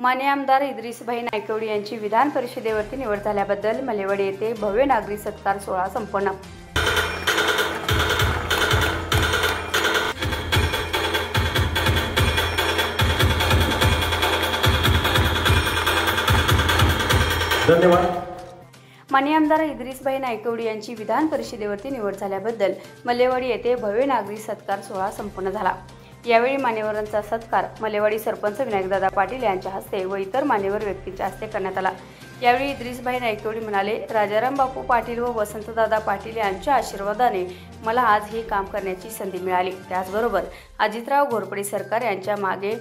मान्य आमदार इद्रिसभाई नायकवडी यांची विधान परिषदेवरती निवड झाल्याबद्दल मलेवाडी येथे भव्य नागरी सत्कार सोहळा संपन्न। धन्यवाद। मान्य आमदार इद्रिसभाई नायकवडी यांची विधान परिषदेवरती निवड झाल्याबद्दल मलेवाडी येथे भव्य नागरी सत्कार सोहळा संपन्न झाला। यावेळी मान्यवरांचा सत्कार मलेवाडी सरपंच विनायकदादा पाटील यांच्या हस्ते व इतर मान्यवर व्यक्तींच्या हस्ते करण्यात आला। यावेळी इद्रिसभाई नायकवडी म्हणाले, राजाराम बापू पाटील व वसंतदादा पाटील यांच्या आशीर्वादाने मला आज हे काम करण्याची संधी मिळाली। त्याचबरोबर अजितराव घोरपडे सरकार यांच्या मागे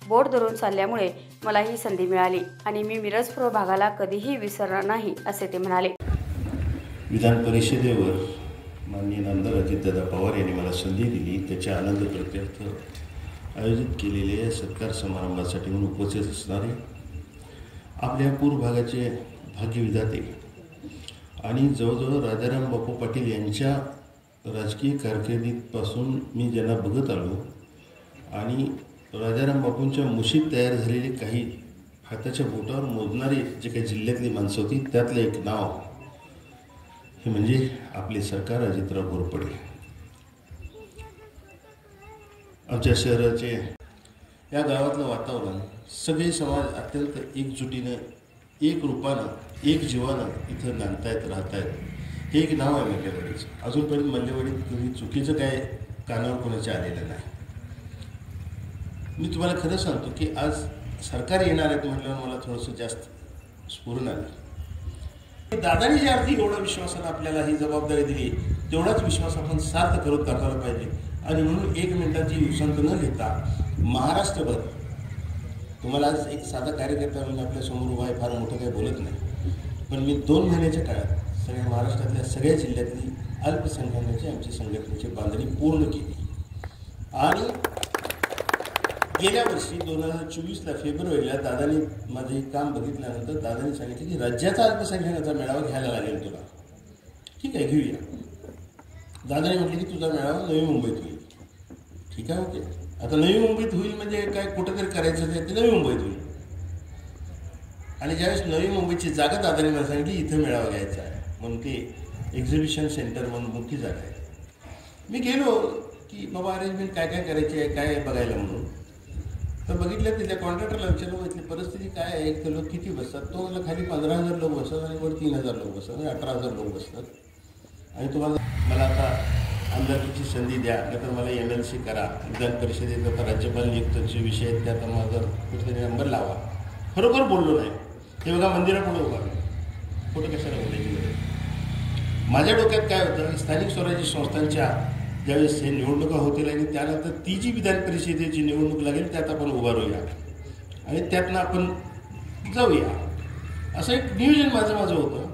बोट धरून चालल्यामुळे मला ही संधी मिळाली आणि मी मिरज पूर्व भागाला कधीही विसरणार नाही असे ते म्हणाले। विधान परिषदेवर माननीय आमदार अजितदादा पवार यांनी मला संधी दिली, त्याच्या आनंद प्रत्यर्थ आयोजित केलेल्या सत्कार समारंभासाठी म्हणून उपस्थित असणारे आपल्या पूर्व भागाचे भाग्यविधाते आणि जवळजवळ राजाराम बापू पाटील यांच्या राजकीय कारकिर्दीपासून मी ज्यांना बघत आलो आणि राजाराम बापूंच्या मुशीत तयार झालेले काही हाताच्या बोटावर मोजणारे जे काही जिल्ह्यातली माणसं होती त्यातलं एक नाव हे म्हणजे आपले सरकार अजितराव घोरपडे। आमच्या शहराचे या गावातलं वातावरण सगळे समाज अत्यंत एकजुटीनं एक रूपानं एक जीवानं इथं नांदतायत राहतायत। हे एक नाव आहे मल्लेवाडीचं। अजूनपर्यंत मल्लेवाडीत कधी चुकीचं काय कानावर कोणाच्या आलेलं नाही। मी तुम्हाला खरं सांगतो की आज सरकार येणार आहे म्हटल्यावर मला थोडंसं जास्त स्फुरण आलं। दादानी ज्या अर्थी एवढा विश्वासानं आपल्याला ही जबाबदारी दिली तेवढाच विश्वास आपण सार्थ करून दाखवला पाहिजे आणि म्हणून 1 मिनिटाची उसंत न घेता महाराष्ट्रभर तुम्हाला आज एक साधा कार्यकर्ता म्हणजे आपल्या समोर उभा आहे, फार मोठं काही बोलत नाही, पण मी 2 महिन्याच्या काळात सगळ्या महाराष्ट्रातल्या सगळ्या जिल्ह्यातली अल्पसंख्याकांची आमची संघटनेची बांधणी पूर्ण केली आणि गेल्या वर्षी 2024ला फेब्रुवारीला दादानी माझे काम बघितल्यानंतर दादानी सांगितलं की राज्याचा अल्पसंख्याकांचा मेळावा घ्यायला लागेल तुला। ठीक आहे, घेऊया। दादानी म्हटलं की तुझा मेळावा नवी मुंबईत होईल। ठीक आहे, ओके। आता नवी मुंबईत होईल म्हणजे काय कुठेतरी करायचं ते नवी मुंबईत होईल आणि ज्यावेळेस नवी मुंबईची जागा दादानी मला सांगितली इथं मेळावा घ्यायचा आहे म्हणून ते एक्झिबिशन सेंटर म्हणून मोठी जागा आहे। मी गेलो की बाबा अरेंजमेंट काय काय करायची आहे काय बघायला म्हणून, तर बघितलं तिथल्या कॉन्ट्रॅक्टरला विचारलं इथली परिस्थिती काय आहे, एक लोक किती बसतात, तो मला खाली 15,000 लोक बसतात आणि वर 3,000 लोक बसतात म्हणजे 18,000 लोक बसतात आणि तुम्हाला मला आता आमदारकीची संधी द्या नाहीतर मला MLC करा, विधान परिषदेत आता राज्यपाल नियुक्तीचे विषय आहेत त्यात माझं कुठेतरी नंबर लावा। खरोखर बोललो नाही, हे बघा मंदिरापुढे उभा कुठं कशाला बोलायची। माझ्या डोक्यात काय होतं, स्थानिक स्वराज्य संस्थांच्या ज्यावेळेस हे निवडणुका होतील आणि त्यानंतर ती जी विधान परिषदेची निवडणूक लागेल त्यात आपण उभा राहूया आणि त्यातनं आपण जाऊया असं एक नियोजन माझं होतं।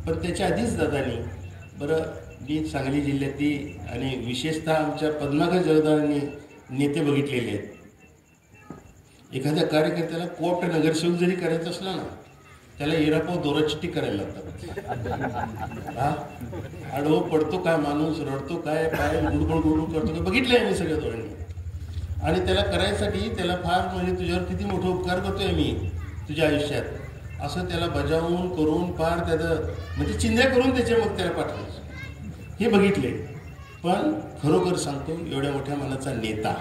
पण त्याच्या आधीच दादानी बरं मी सांगली जिल्ह्यातली आणि विशेषतः आमच्या पद्माकर जगदाळांनी नेते बघितलेले आहेत। एखाद्या कार्यकर्त्याला कोआप्ट नगरसेवक जरी करायचं असलं ना त्याला इरापाव दोराचिट्टी करायला लागतात। आडवं पडतो काय माणूस, रडतो काय, पाय गुडगुड करतो काय, बघितलंय मी सगळ्या डोळ्यांनी आणि त्याला करायसाठी त्याला फार म्हणजे तुझ्यावर किती मोठा उपकार करतोय मी तुझ्या आयुष्यात असं त्याला बजावून करून फार त्याचं म्हणजे चिंध्या करून त्याच्या मग त्याला पाठवायचं हे बघितले। पण खरोखर सांगतो एवढ्या मोठ्या मनाचा नेता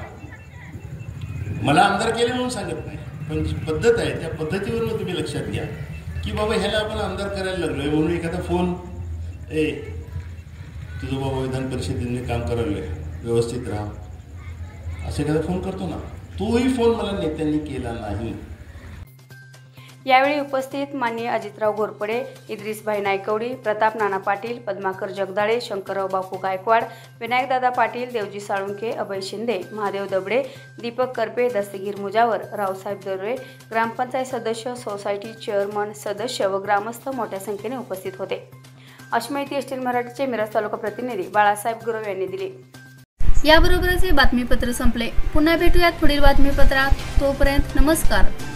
मला आमदार केले म्हणून सांगत नाही, पण जी पद्धत आहे त्या पद्धतीवरून तुम्ही लक्षात घ्या की बाबा ह्याला आपण आमदार करायला लागलोय म्हणून एखादा फोन तुझं बाबा विधान परिषदेने काम करायला व्यवस्थित राहा असं एखादा फोन करतो ना, तोही फोन मला नेत्यांनी केला नाही। यावेळी उपस्थित माननीय अजितराव घोरपडे, इद्रिसभाई नायकवडी, प्रताप नाना पाटील, पद्माकर जगदाळे, शंकरराव बापू गायकवाड, विनायकदादा पाटील, देवजी साळुंखे, अभय शिंदे, महादेव दबडे, दीपक करपे, दस्तगीर मुजावर, रावसाहेब दर्वे, ग्रामपंचायत सदस्य, सोसायटी चेअरमन, सदस्य व ग्रामस्थ मोठ्या संख्येने उपस्थित होते। अशी माहिती एसटीएन मराठीचे मिरज तालुका प्रतिनिधी बाळासाहेब गुरव यांनी दिली। याबरोबरच हे बातमीपत्र संपले। पुन्हा भेटूयात पुढील बातमीपत्रात, तोपर्यंत नमस्कार।